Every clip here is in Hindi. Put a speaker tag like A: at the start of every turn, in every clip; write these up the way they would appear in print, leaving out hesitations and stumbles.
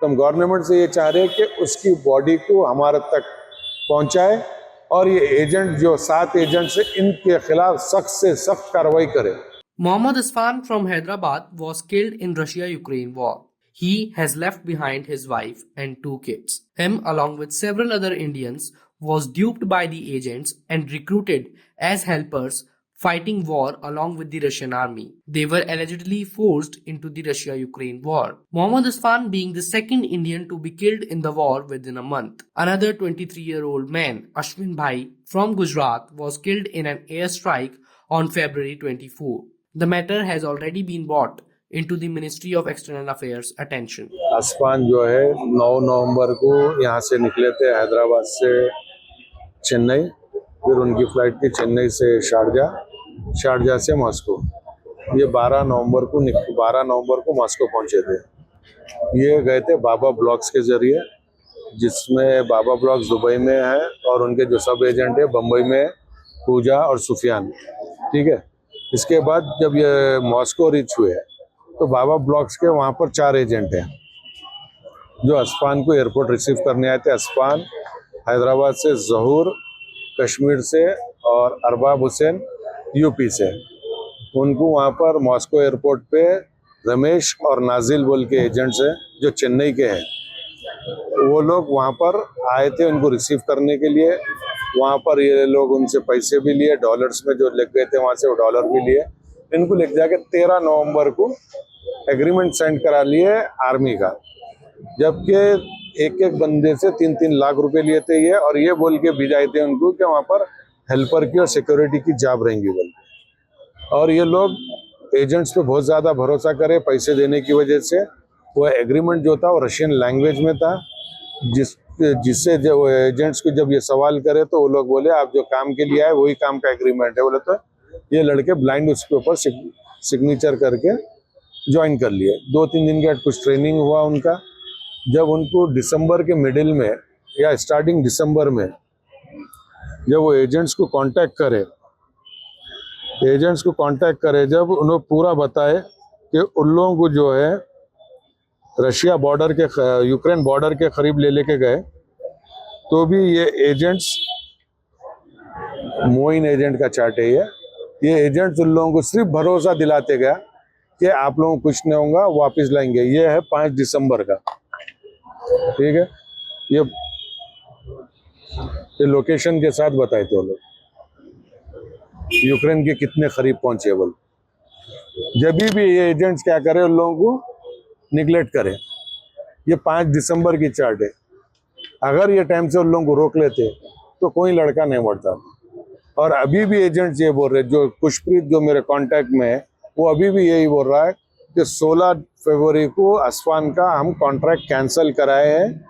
A: तो हम गवर्नमेंट से ये चाह रहे हैं कि उसकी बॉडी को हमारे तक पहुंचाए और ये एजेंट जो 7 एजेंट्स हैं इनके खिलाफ सख्त से सख्त कार्रवाई करे।
B: Mohammad Asfan from Hyderabad was killed in Russia-Ukraine war. He has left behind his wife and 2 kids. Him, along with several other Indians, was duped by the agents and recruited as helpers fighting war along with the Russian army. They were allegedly forced into the Russia-Ukraine war. Mohammad Asfan being the second Indian to be killed in the war within a month. Another 23-year-old man, Ashwin Bhai from Gujarat, was killed in an airstrike on February 24. The matter has already been brought into the Ministry of External Affairs attention.
A: असफान जो है 9 नवंबर को यहाँ से निकले थे हैदराबाद से चेन्नई, फिर उनकी फ्लाइट थी चेन्नई से शारजा से मॉस्को। ये 12 नवंबर को मॉस्को पहुंचे थे। ये गए थे बाबा ब्लॉक्स के जरिए, जिसमें बाबा ब्लॉक्स दुबई में है और उनके जो सब एजेंट है बम्बई में पूजा और सुफियान, ठीक है। इसके बाद जब ये मॉस्को रीच हुए तो बाबा ब्लॉक्स के वहाँ पर 4 एजेंट हैं जो असफान को एयरपोर्ट रिसीव करने आए थे। असफान हैदराबाद से, जहूर कश्मीर से और अरबाब हुसैन यूपी से। उनको वहाँ पर मॉस्को एयरपोर्ट पे रमेश और नाजिल बोल के एजेंट्स हैं जो चेन्नई के हैं, वो लोग वहाँ पर आए थे उनको रिसीव करने के लिए। वहाँ पर ये लोग उनसे पैसे भी लिए, डॉलर्स में जो लेके गए थे वहाँ से वो डॉलर भी लिए। इनको लेके जाके 13 नवंबर को एग्रीमेंट साइन करा लिए आर्मी का, जबकि एक बंदे से 3-3 लाख रुपए लिए थे ये, और ये बोल के भिजाए थे उनको कि वहाँ पर हेल्पर की और सिक्योरिटी की जॉब रहेंगी बोल के। और ये लोग एजेंट्स पे बहुत ज़्यादा भरोसा करे पैसे देने की वजह से। वो एग्रीमेंट जो था वो रशियन लैंग्वेज में था, जिससे जो एजेंट्स को जब ये सवाल करे तो वो लोग बोले आप जो काम के लिए आए वही काम का एग्रीमेंट है बोले। तो ये लड़के ब्लाइंड उसके ऊपर सिग्नेचर करके ज्वाइन कर लिए। 2-3 दिन के बाद कुछ ट्रेनिंग हुआ उनका। जब उनको दिसंबर के मिडिल में या स्टार्टिंग दिसंबर में जब वो एजेंट्स को कांटेक्ट करे, जब उन्हें पूरा बताए कि उन लोगों को जो है रशिया बॉर्डर के, यूक्रेन बॉर्डर के करीब लेके गए, तो भी ये एजेंट्स, मोइन एजेंट का चार्ट है ये एजेंट्स उन लोगों को सिर्फ भरोसा दिलाते गया कि आप लोगों को कुछ नहीं होगा, वापस लाएंगे। ये है 5 दिसंबर का, ठीक है। ये लोकेशन के साथ बताए थे वो लोग यूक्रेन के कितने करीब पहुंचे बोल। जब भी ये एजेंट्स क्या करे उन लोगों को निगलेक्ट करे। ये 5 दिसंबर की चार्ट है। अगर ये टाइम से उन लोगों को रोक लेते तो कोई लड़का नहीं मरता। और अभी भी एजेंट्स ये बोल रहे, जो खुशप्रीत जो मेरे कांटेक्ट में है वो अभी भी यही बोल रहा है कि 16 फरवरी को असफान का हम कॉन्ट्रैक्ट कैंसिल कराए हैं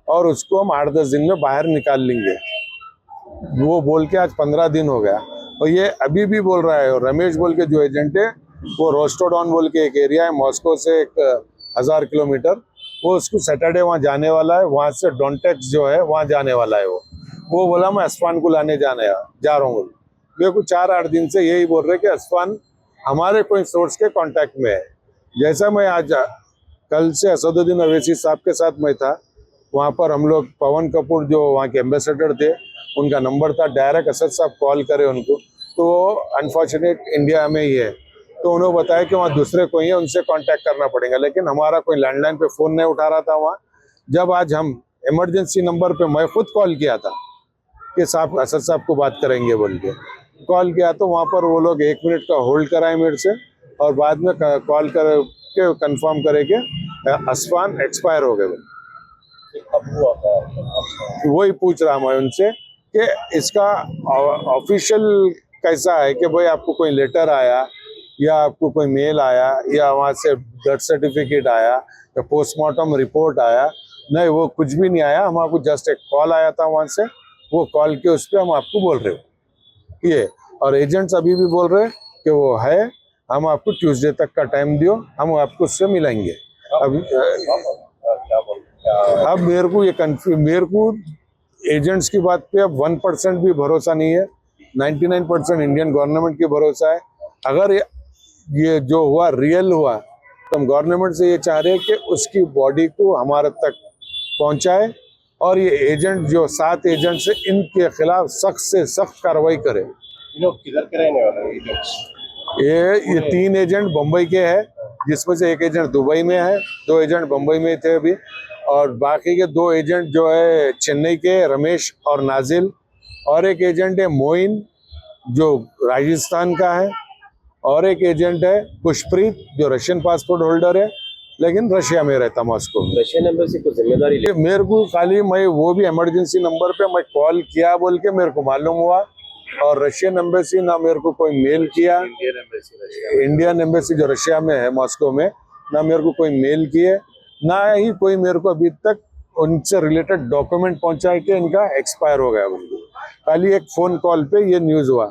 A: और उसको हम 8-10 दिन में बाहर निकाल लेंगे। वो बोल के आज 15 दिन हो गया और ये अभी भी बोल रहा है। और रमेश बोल के जो एजेंट है वो रोस्टोडॉन बोल के एक एरिया है मॉस्को से 1000 किलोमीटर, वो उसको सैटरडे वहाँ जाने वाला है। वहाँ से डॉन्टेक्स जो है वहाँ जाने वाला है। वो बोला मैं असफान को लाने जा रहा हूँ। मेरे को 4-8 दिन से यही बोल रहे कि असफान हमारे कोई सोर्स के कांटेक्ट में है। जैसा मैं आज कल से असदुद्दीन अवैसी साहब के साथ मैं था वहाँ पर, हम लोग पवन कपूर जो वहाँ के एम्बेसडर थे उनका नंबर था, डायरेक्ट असद साहब कॉल करे उनको, तो वो अनफॉर्चुनेट इंडिया में ही है, तो उन्होंने बताया कि वहाँ दूसरे कोई है उनसे कांटेक्ट करना पड़ेगा। लेकिन हमारा कोई लैंडलाइन पे फ़ोन नहीं उठा रहा था वहाँ। जब आज हम इमरजेंसी नंबर पे मैं खुद कॉल किया था कि साहब असद साहब को बात करेंगे बोल के कॉल किया, तो वहाँ पर वो लोग 1 मिनट का होल्ड कराए मेरे से और बाद में कॉल करके कंफर्म करे कि असफान एक्सपायर हो गए। वही पूछ रहा मैं उनसे कि इसका ऑफिशियल कैसा है, कि भाई आपको कोई लेटर आया या आपको कोई मेल आया या वहाँ से बर्थ सर्टिफिकेट आया या पोस्टमार्टम रिपोर्ट आया? नहीं, वो कुछ भी नहीं आया। हम आपको जस्ट एक कॉल आया था वहाँ से, वो कॉल के उस पर हम आपको बोल रहे हो ये। और एजेंट्स अभी भी बोल रहे कि वो है, हम आपको ट्यूसडे तक का टाइम दियो, हम आपको उससे मिलेंगे। अब मेरे को एजेंट्स की बात पे अब 1% भी भरोसा नहीं है। 99% इंडियन गवर्नमेंट की भरोसा है। अगर ये जो हुआ रियल हुआ तो हम गवर्नमेंट से ये चाह रहे हैं कि उसकी बॉडी को हमारे तक पहुंचाए और ये एजेंट जो 7 एजेंट्स है इनके खिलाफ सख्त से सख्त कार्रवाई करे।
C: ये लोग किधर के रहने वाले हैं एजेंट्स?
A: ये 3 एजेंट बम्बई के हैं, जिसमें से एक एजेंट दुबई में है, 2 एजेंट बम्बई में थे अभी, और बाकी के 2 एजेंट जो है चेन्नई के रमेश और नाजिल, और एक एजेंट है मोइन जो राजस्थान का है, और एक एजेंट है पुष्प्रीत जो रशियन पासपोर्ट होल्डर है लेकिन रशिया में रहता मॉस्को।
C: रशियन एम्बेसी को जिम्मेदारी ले।
A: मेरे को खाली मैं वो भी इमरजेंसी नंबर पे मैं कॉल किया बोल के मेरे को मालूम हुआ, और रशियन एम्बेसी ना मेरे को कोई मेल किया, इंडियन एम्बेसी जो रशिया में है मॉस्को में, ना मेरे को कोई मेल किए, ना ही कोई मेरे को अभी तक उनसे रिलेटेड डॉक्यूमेंट पहुंचाए कि इनका एक्सपायर हो गया। खाली एक फोन कॉल पे ये न्यूज हुआ।